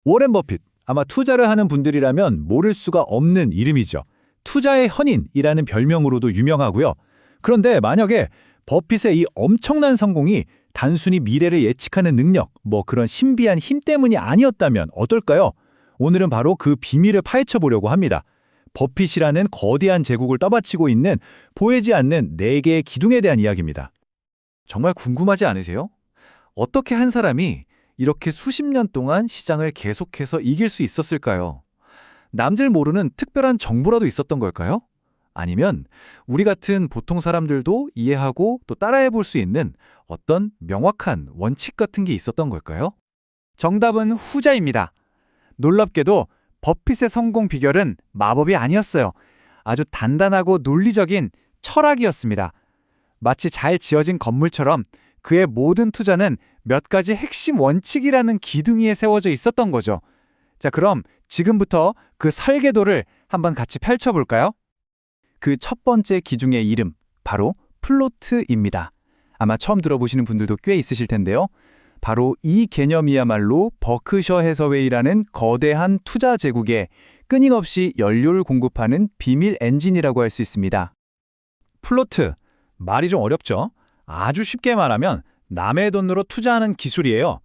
워렌 버핏, 아마 투자를 하는 분들이라면 모를 수가 없는 이름이죠. 투자의 현인이라는 별명으로도 유명하고요. 그런데 만약에 버핏의 이 엄청난 성공이 단순히 미래를 예측하는 능력, 그런 신비한 힘 때문이 아니었다면 어떨까요? 오늘은 바로 그 비밀을 파헤쳐 보려고 합니다. 버핏이라는 거대한 제국을 떠받치고 있는 보이지 않는 4개의 기둥에 대한 이야기입니다. 정말 궁금하지 않으세요? 어떻게 한 사람이 이렇게 수십 년 동안 시장을 계속해서 이길 수 있었을까요? 남들 모르는 특별한 정보라도 있었던 걸까요? 아니면 우리 같은 보통 사람들도 이해하고 또 따라해 볼 수 있는 어떤 명확한 원칙 같은 게 있었던 걸까요? 정답은 후자입니다. 놀랍게도 버핏의 성공 비결은 마법이 아니었어요. 아주 단단하고 논리적인 철학이었습니다. 마치 잘 지어진 건물처럼 그의 모든 투자는 몇 가지 핵심 원칙이라는 기둥 위에 세워져 있었던 거죠. 자, 그럼 지금부터 그 설계도를 한번 같이 펼쳐볼까요? 그 첫 번째 기둥의 이름, 바로 플로트입니다. 아마 처음 들어보시는 분들도 꽤 있으실 텐데요. 바로 이 개념이야말로 버크셔 해서웨이라는 거대한 투자 제국에 끊임없이 연료를 공급하는 비밀 엔진이라고 할 수 있습니다. 플로트, 말이 좀 어렵죠? 아주 쉽게 말하면 남의 돈으로 투자하는 기술이에요.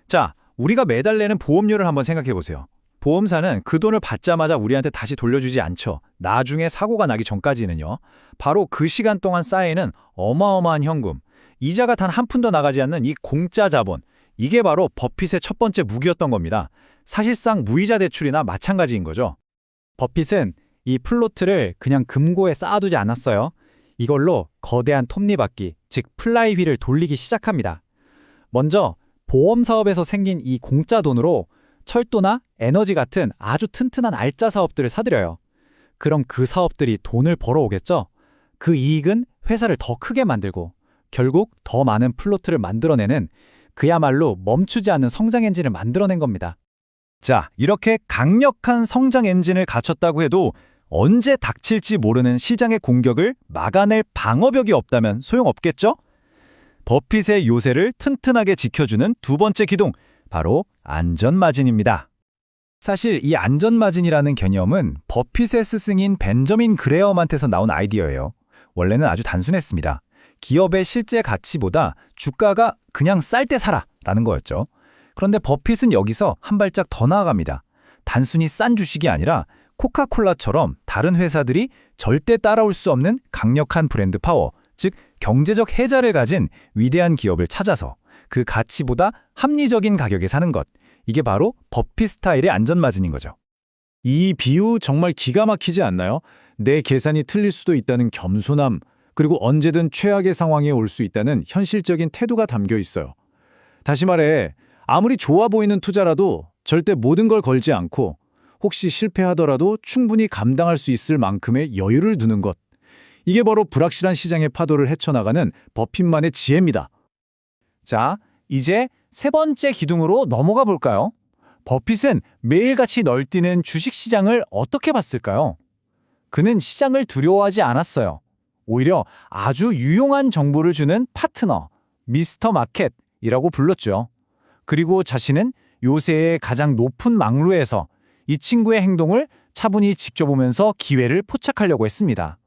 자, 우리가 매달 내는 보험료를 한번 생각해 보세요. 보험사는 그 돈을 받자마자 우리한테 다시 돌려주지 않죠. 나중에 사고가 나기 전까지는요. 바로 그 시간 동안 쌓이는 어마어마한 현금, 이자가 단 한 푼도 나가지 않는 이 공짜 자본, 이게 바로 버핏의 첫 번째 무기였던 겁니다. 사실상 무이자 대출이나 마찬가지인 거죠. 버핏은 이 플로트를 그냥 금고에 쌓아두지 않았어요. 이걸로 거대한 톱니바퀴, 즉 플라이휠을 돌리기 시작합니다. 먼저 보험 사업에서 생긴 이 공짜 돈으로 철도나 에너지 같은 아주 튼튼한 알짜 사업들을 사들여요. 그럼 그 사업들이 돈을 벌어오겠죠? 그 이익은 회사를 더 크게 만들고 결국 더 많은 플로트를 만들어내는 그야말로 멈추지 않는 성장 엔진을 만들어낸 겁니다. 자, 이렇게 강력한 성장 엔진을 갖췄다고 해도 언제 닥칠지 모르는 시장의 공격을 막아낼 방어벽이 없다면 소용없겠죠? 버핏의 요새를 튼튼하게 지켜주는 두 번째 기둥, 바로 안전마진입니다. 사실 이 안전마진이라는 개념은 버핏의 스승인 벤저민 그레엄한테서 나온 아이디어예요. 원래는 아주 단순했습니다. 기업의 실제 가치보다 주가가 그냥 쌀 때 사라 라는 거였죠. 그런데 버핏은 여기서 한 발짝 더 나아갑니다. 단순히 싼 주식이 아니라 코카콜라처럼 다른 회사들이 절대 따라올 수 없는 강력한 브랜드 파워, 즉 경제적 해자를 가진 위대한 기업을 찾아서 그 가치보다 합리적인 가격에 사는 것, 이게 바로 버핏 스타일의 안전마진인 거죠. 이 비유 정말 기가 막히지 않나요? 내 계산이 틀릴 수도 있다는 겸손함, 그리고 언제든 최악의 상황에 올 수 있다는 현실적인 태도가 담겨 있어요. 다시 말해, 아무리 좋아 보이는 투자라도 절대 모든 걸 걸지 않고 혹시 실패하더라도 충분히 감당할 수 있을 만큼의 여유를 두는 것. 이게 바로 불확실한 시장의 파도를 헤쳐나가는 버핏만의 지혜입니다. 자, 이제 세 번째 기둥으로 넘어가 볼까요? 버핏은 매일같이 널뛰는 주식시장을 어떻게 봤을까요? 그는 시장을 두려워하지 않았어요. 오히려 아주 유용한 정보를 주는 파트너, 미스터 마켓이라고 불렀죠. 그리고 자신은 요새의 가장 높은 망루에서 이 친구의 행동을 차분히 지켜보면서 기회를 포착하려고 했습니다.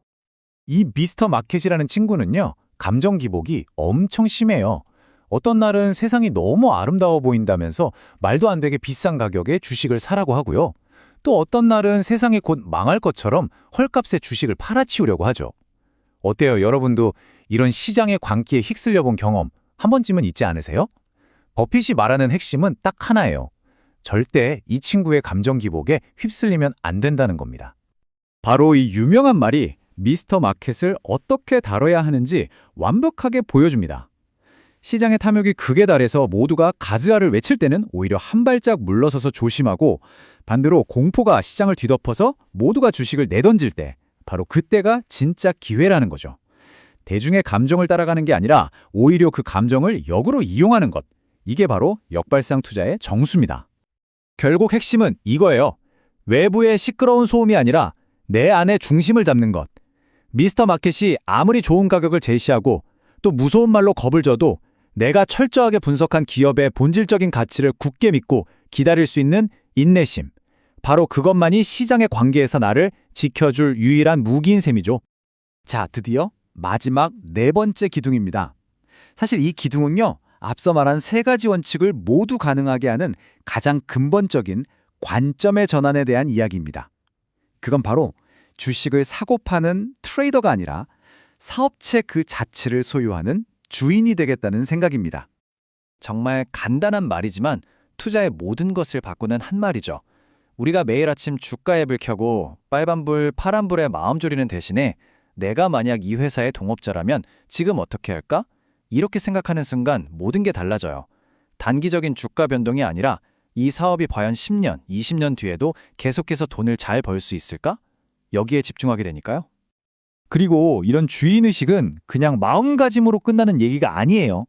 이 미스터 마켓이라는 친구는요, 감정 기복이 엄청 심해요. 어떤 날은 세상이 너무 아름다워 보인다면서 말도 안 되게 비싼 가격에 주식을 사라고 하고요. 또 어떤 날은 세상이 곧 망할 것처럼 헐값에 주식을 팔아치우려고 하죠. 어때요? 여러분도 이런 시장의 광기에 휩쓸려 본 경험 한 번쯤은 있지 않으세요? 버핏이 말하는 핵심은 딱 하나예요. 절대 이 친구의 감정 기복에 휩쓸리면 안 된다는 겁니다. 바로 이 유명한 말이 미스터 마켓을 어떻게 다뤄야 하는지 완벽하게 보여줍니다. 시장의 탐욕이 극에 달해서 모두가 가즈아를 외칠 때는 오히려 한 발짝 물러서서 조심하고, 반대로 공포가 시장을 뒤덮어서 모두가 주식을 내던질 때, 바로 그때가 진짜 기회라는 거죠. 대중의 감정을 따라가는 게 아니라 오히려 그 감정을 역으로 이용하는 것. 이게 바로 역발상 투자의 정수입니다. 결국 핵심은 이거예요. 외부의 시끄러운 소음이 아니라 내 안의 중심을 잡는 것. 미스터 마켓이 아무리 좋은 가격을 제시하고 또 무서운 말로 겁을 줘도 내가 철저하게 분석한 기업의 본질적인 가치를 굳게 믿고 기다릴 수 있는 인내심. 바로 그것만이 시장의 관계에서 나를 지켜줄 유일한 무기인 셈이죠. 자, 드디어 마지막 네 번째 기둥입니다. 사실 이 기둥은요, 앞서 말한 세 가지 원칙을 모두 가능하게 하는 가장 근본적인 관점의 전환에 대한 이야기입니다. 그건 바로 주식을 사고 파는 트레이더가 아니라 사업체 그 자체를 소유하는 주인이 되겠다는 생각입니다. 정말 간단한 말이지만 투자의 모든 것을 바꾸는 한 말이죠. 우리가 매일 아침 주가 앱을 켜고 빨간불, 파란불에 마음 졸이는 대신에 내가 만약 이 회사의 동업자라면 지금 어떻게 할까? 이렇게 생각하는 순간 모든 게 달라져요. 단기적인 주가 변동이 아니라 이 사업이 과연 10년, 20년 뒤에도 계속해서 돈을 잘 벌 수 있을까? 여기에 집중하게 되니까요. 그리고 이런 주인의식은 그냥 마음가짐으로 끝나는 얘기가 아니에요.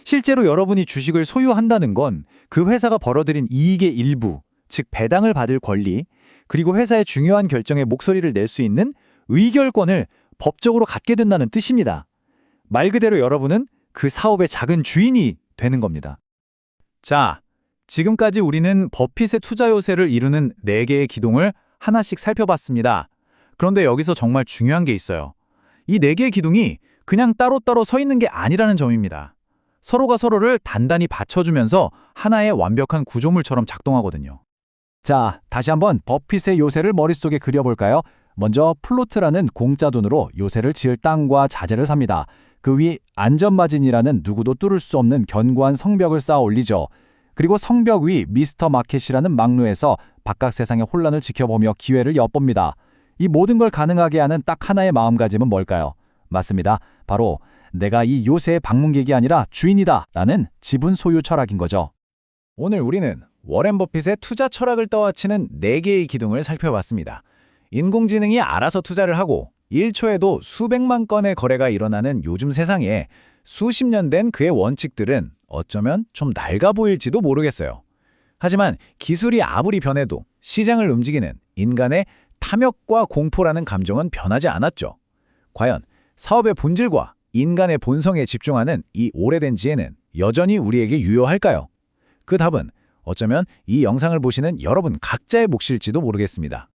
실제로 여러분이 주식을 소유한다는 건 그 회사가 벌어들인 이익의 일부, 즉 배당을 받을 권리, 그리고 회사의 중요한 결정에 목소리를 낼 수 있는 의결권을 법적으로 갖게 된다는 뜻입니다. 말 그대로 여러분은 그 사업의 작은 주인이 되는 겁니다. 자, 지금까지 우리는 버핏의 투자 요새를 이루는 4개의 기둥을 하나씩 살펴봤습니다. 그런데 여기서 정말 중요한 게 있어요. 이 4개의 기둥이 그냥 따로따로 서 있는 게 아니라는 점입니다. 서로가 서로를 단단히 받쳐주면서 하나의 완벽한 구조물처럼 작동하거든요. 자, 다시 한번 버핏의 요새를 머릿속에 그려볼까요? 먼저 플로트라는 공짜 돈으로 요새를 지을 땅과 자재를 삽니다. 그 위 안전마진이라는 누구도 뚫을 수 없는 견고한 성벽을 쌓아 올리죠. 그리고 성벽 위 미스터 마켓이라는 막루에서 바깥 세상의 혼란을 지켜보며 기회를 엿봅니다. 이 모든 걸 가능하게 하는 딱 하나의 마음가짐은 뭘까요? 맞습니다. 바로 내가 이 요새의 방문객이 아니라 주인이다 라는 지분 소유 철학인 거죠. 오늘 우리는 워렌 버핏의 투자 철학을 떠받치는 4개의 기둥을 살펴봤습니다. 인공지능이 알아서 투자를 하고 1초에도 수백만 건의 거래가 일어나는 요즘 세상에 수십 년 된 그의 원칙들은 어쩌면 좀 낡아 보일지도 모르겠어요. 하지만 기술이 아무리 변해도 시장을 움직이는 인간의 탐욕과 공포라는 감정은 변하지 않았죠. 과연 사업의 본질과 인간의 본성에 집중하는 이 오래된 지혜는 여전히 우리에게 유효할까요? 그 답은 어쩌면 이 영상을 보시는 여러분 각자의 몫일지도 모르겠습니다.